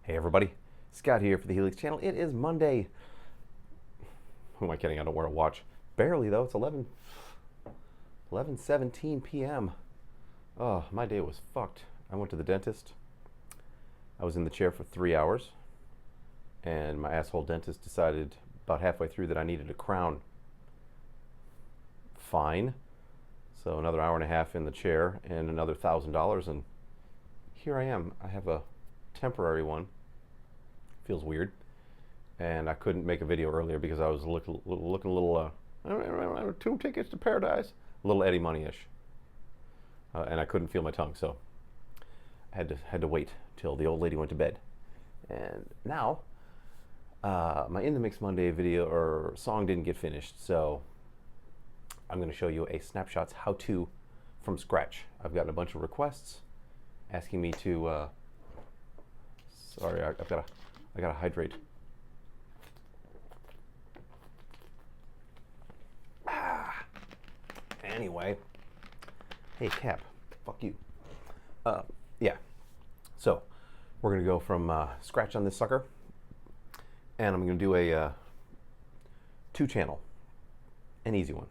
Hey everybody, Scott here for the Helix channel. It is Monday. Who am I kidding? I don't wear a watch. Barely though, it's 11:17 p.m. Oh, my day was fucked. I went to the dentist. I was in the chair for 3 hours, and my asshole dentist decided about halfway through that I needed a crown. Fine. So another hour and a half in the chair and another $1,000, and here I am. I have a temporary one. Feels weird, and I couldn't make a video earlier because I was looking a little 2 tickets to paradise, a little Eddie Money-ish, and I couldn't feel my tongue, so I had to wait till the old lady went to bed. And now my In the Mix Monday video or song didn't get finished, so I'm going to show you a Snapshots how-to from scratch. I've gotten a bunch of requests asking me to sorry, I gotta hydrate. Anyway, hey Cap, fuck you. Yeah, so we're gonna go from scratch on this sucker, and I'm gonna do a 2-channel, an easy one.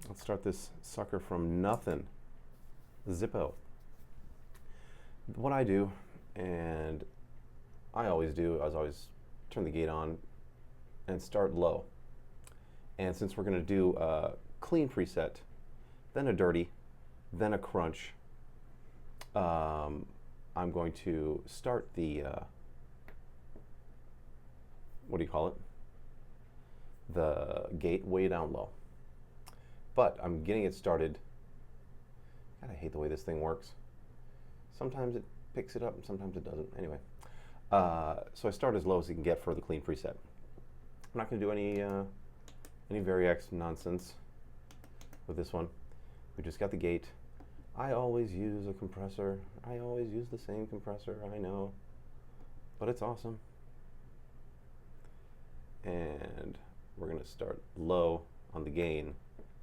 Let's start this sucker from nothing. Zippo. What I do, and I always turn the gate on and start low. And since we're going to do a clean preset, then a dirty, then a crunch, I'm going to start the, what do you call it? The gate way down low. But I'm getting it started. God, I hate the way this thing works. Sometimes it picks it up and sometimes it doesn't. Anyway, so I start as low as you can get for the clean preset. I'm not going to do any Variax nonsense with this one. We just got the gate. I always use a compressor. I always use the same compressor, I know. But it's awesome. And we're going to start low on the gain.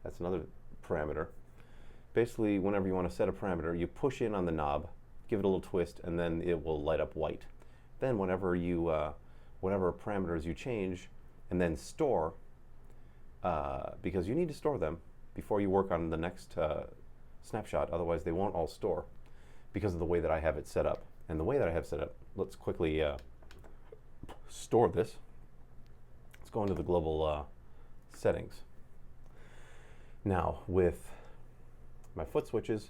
That's another parameter. Basically, whenever you want to set a parameter, you push in on the knob, give it a little twist, and then it will light up white. Then whenever you, whatever parameters you change, and then store, because you need to store them before you work on the next snapshot, otherwise they won't all store because of the way that I have it set up. And the way that I have set up, let's quickly store this. Let's go into the global settings. Now, with my foot switches,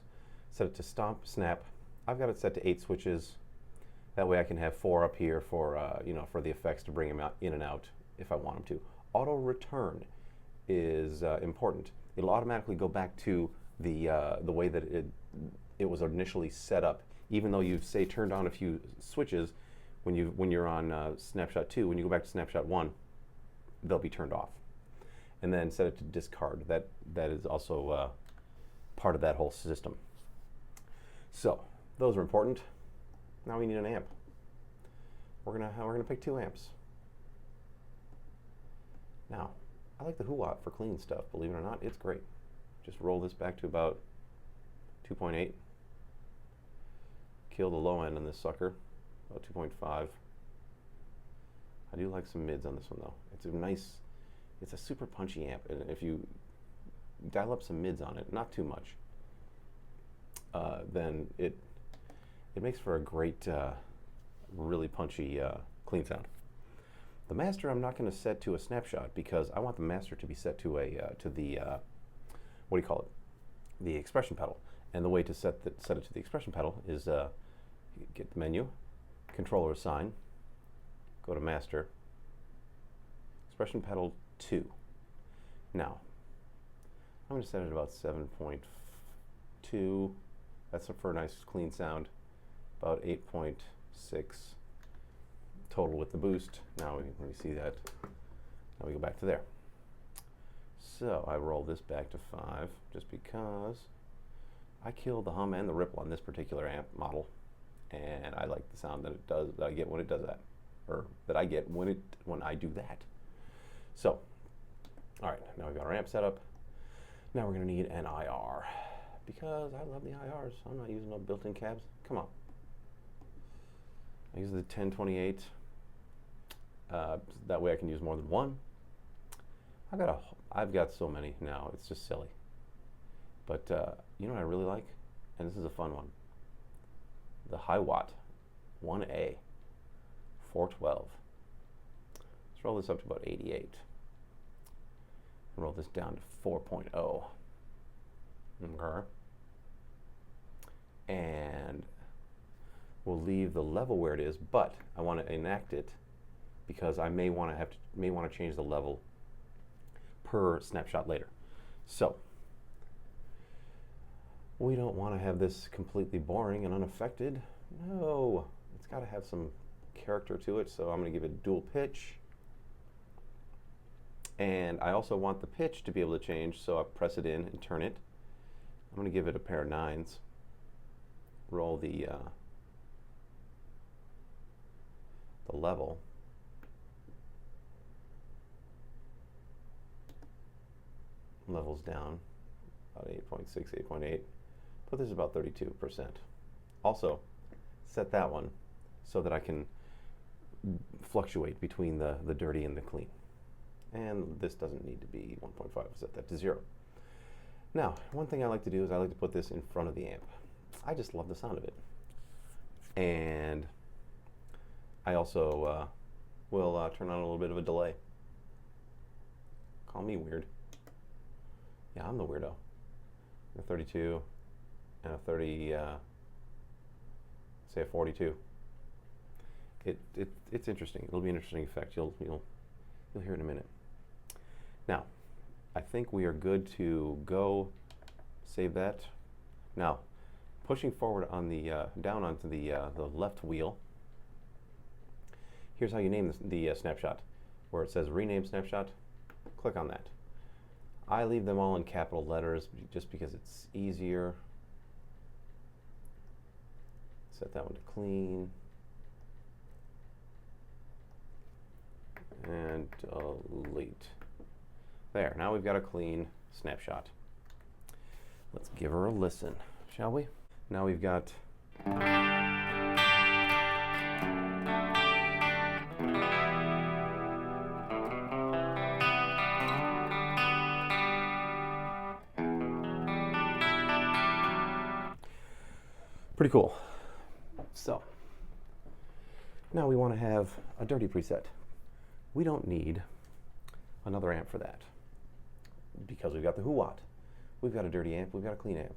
set it to stomp, snap. I've got it set to 8 switches. That way I can have 4 up here for, for the effects to bring them out in and out if I want them to. Auto return is important. It'll automatically go back to the way that it was initially set up. Even though you've, say, turned on a few switches, when you're on snapshot 2, when you go back to snapshot 1, they'll be turned off. And then set it to discard. That is also part of that whole system. So those are important. Now we need an amp. We're gonna pick 2 amps. Now I like the Huat for clean stuff. Believe it or not, it's great. Just roll this back to about 2.8. Kill the low end on this sucker, about 2.5. I do like some mids on this one though. It's a nice. It's a super punchy amp, and if you dial up some mids on it, not too much, then it makes for a great, really punchy, clean sound. The master I'm not going to set to a snapshot because I want the master to be set to the what do you call it? The expression pedal. And the way to set it to the expression pedal is get the menu, controller assign, go to master, expression pedal 2. Now, I'm going to set it about 7.2. That's for a nice clean sound. About 8.6 total with the boost. Now let me see that. Now we go back to there. So I roll this back to 5 just because I killed the hum and the ripple on this particular amp model, and I like the sound that it does, that I get when it does that. or that I get when I do that. So, all right, now we've got our amp set up. Now we're going to need an IR because I love the IRs. I'm not using no built-in cabs. Come on. I use the 1028. That way I can use more than one. I've got so many now. It's just silly. But you know what I really like, and this is a fun one. The high watt 1A 412. Let's roll this up to about 88. And roll this down to 4.0. Okay. And we'll leave the level where it is, but I want to enact it because I may want to change the level per snapshot later. So we don't want to have this completely boring and unaffected. No, it's got to have some character to it, so I'm going to give it dual pitch. And I also want the pitch to be able to change, so I press it in and turn it. I'm going to give it a pair of 9s. Roll the level. Levels down about 8.6, 8.8. Put this about 32%. Also, set that one so that I can fluctuate between the dirty and the clean. And this doesn't need to be 1.5, set that to 0. Now, one thing I like to do is I like to put this in front of the amp. I just love the sound of it. And I also will turn on a little bit of a delay. Call me weird. Yeah, I'm the weirdo. A 32 and a 30, say a 42. It's interesting. It'll be an interesting effect. You'll hear it in a minute. Now, I think we are good to go. Save that. Now, pushing forward on the down onto the left wheel. Here's how you name the snapshot. Where it says rename snapshot, click on that. I leave them all in capital letters just because it's easier. Set that one to clean. And delete. There, now we've got a clean snapshot. Let's give her a listen, shall we? Now we've got pretty cool. So now we want to have a dirty preset. We don't need another amp for that because we've got the watt. We've got a dirty amp, we've got a clean amp.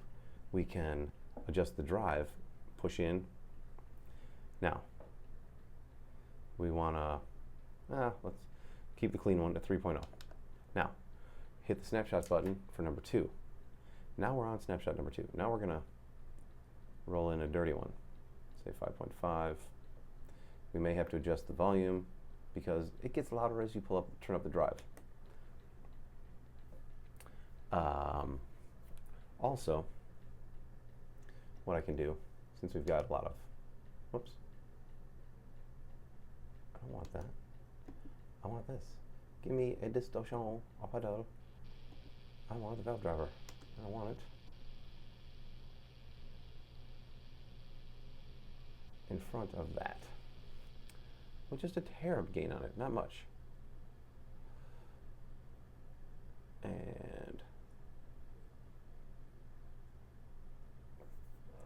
We can adjust the drive, push in. Now, we want to, let's keep the clean one at 3.0. Now, hit the snapshot button for number 2. Now we're on snapshot number 2. Now we're going to roll in a dirty one, say 5.5. We may have to adjust the volume because it gets louder as you turn up the drive. Also, what I can do, since we've got a lot of, whoops, I don't want that. I want this. Give me a distortion operator. I want the valve driver. I want it in front of that. With just a hair of gain on it, not much. And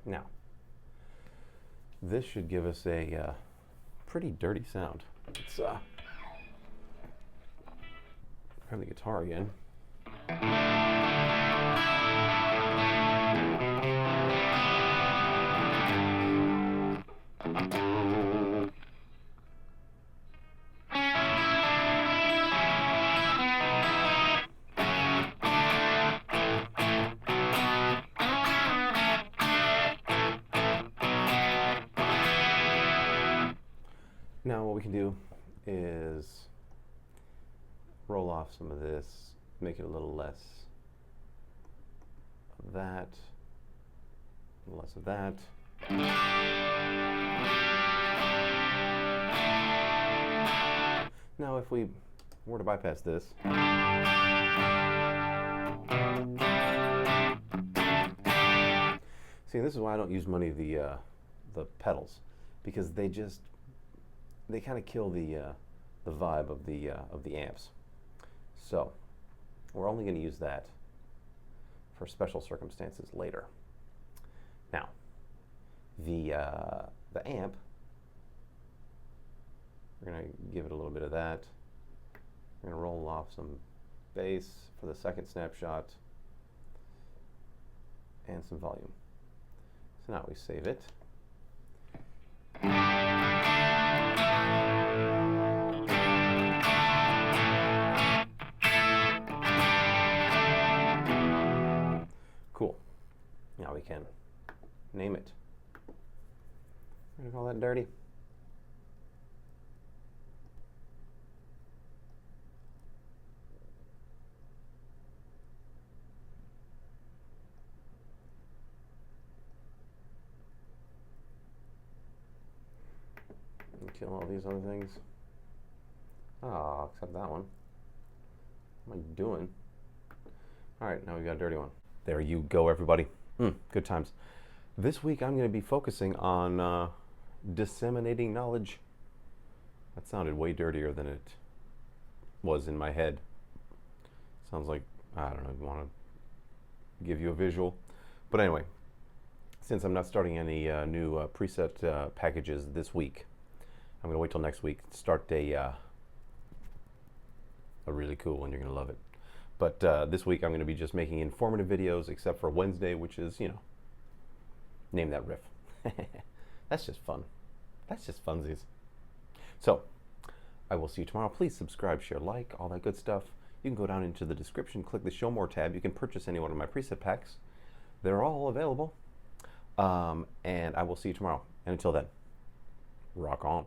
now, this should give us a pretty dirty sound. Let's grab the guitar again. Now what we can do is roll off some of this, make it a little less of that, less of that. Now if we were to bypass this, see, this is why I don't use many of the pedals, because they kind of kill the vibe of the amps. So we're only going to use that for special circumstances later. Now the amp, we're going to give it a little bit of that. We're going to roll off some bass for the second snapshot and some volume. So now we save it. Cool. Now we can name it. We're going to call that Dirty. And kill all these other things. Ah, except that one. What am I doing? All right, now we got a dirty one. There you go, everybody. Good times. This week I'm going to be focusing on disseminating knowledge. That sounded way dirtier than it was in my head. Sounds like, I don't know, want to give you a visual. But anyway, since I'm not starting any new preset packages this week, I'm going to wait till next week to start a really cool one. You're going to love it. But this week I'm going to be just making informative videos, except for Wednesday, which is, you know, name that riff. That's just fun. That's just funsies. So I will see you tomorrow. Please subscribe, share, like, all that good stuff. You can go down into the description, click the Show More tab. You can purchase any one of my preset packs. They're all available. And I will see you tomorrow. And until then, rock on.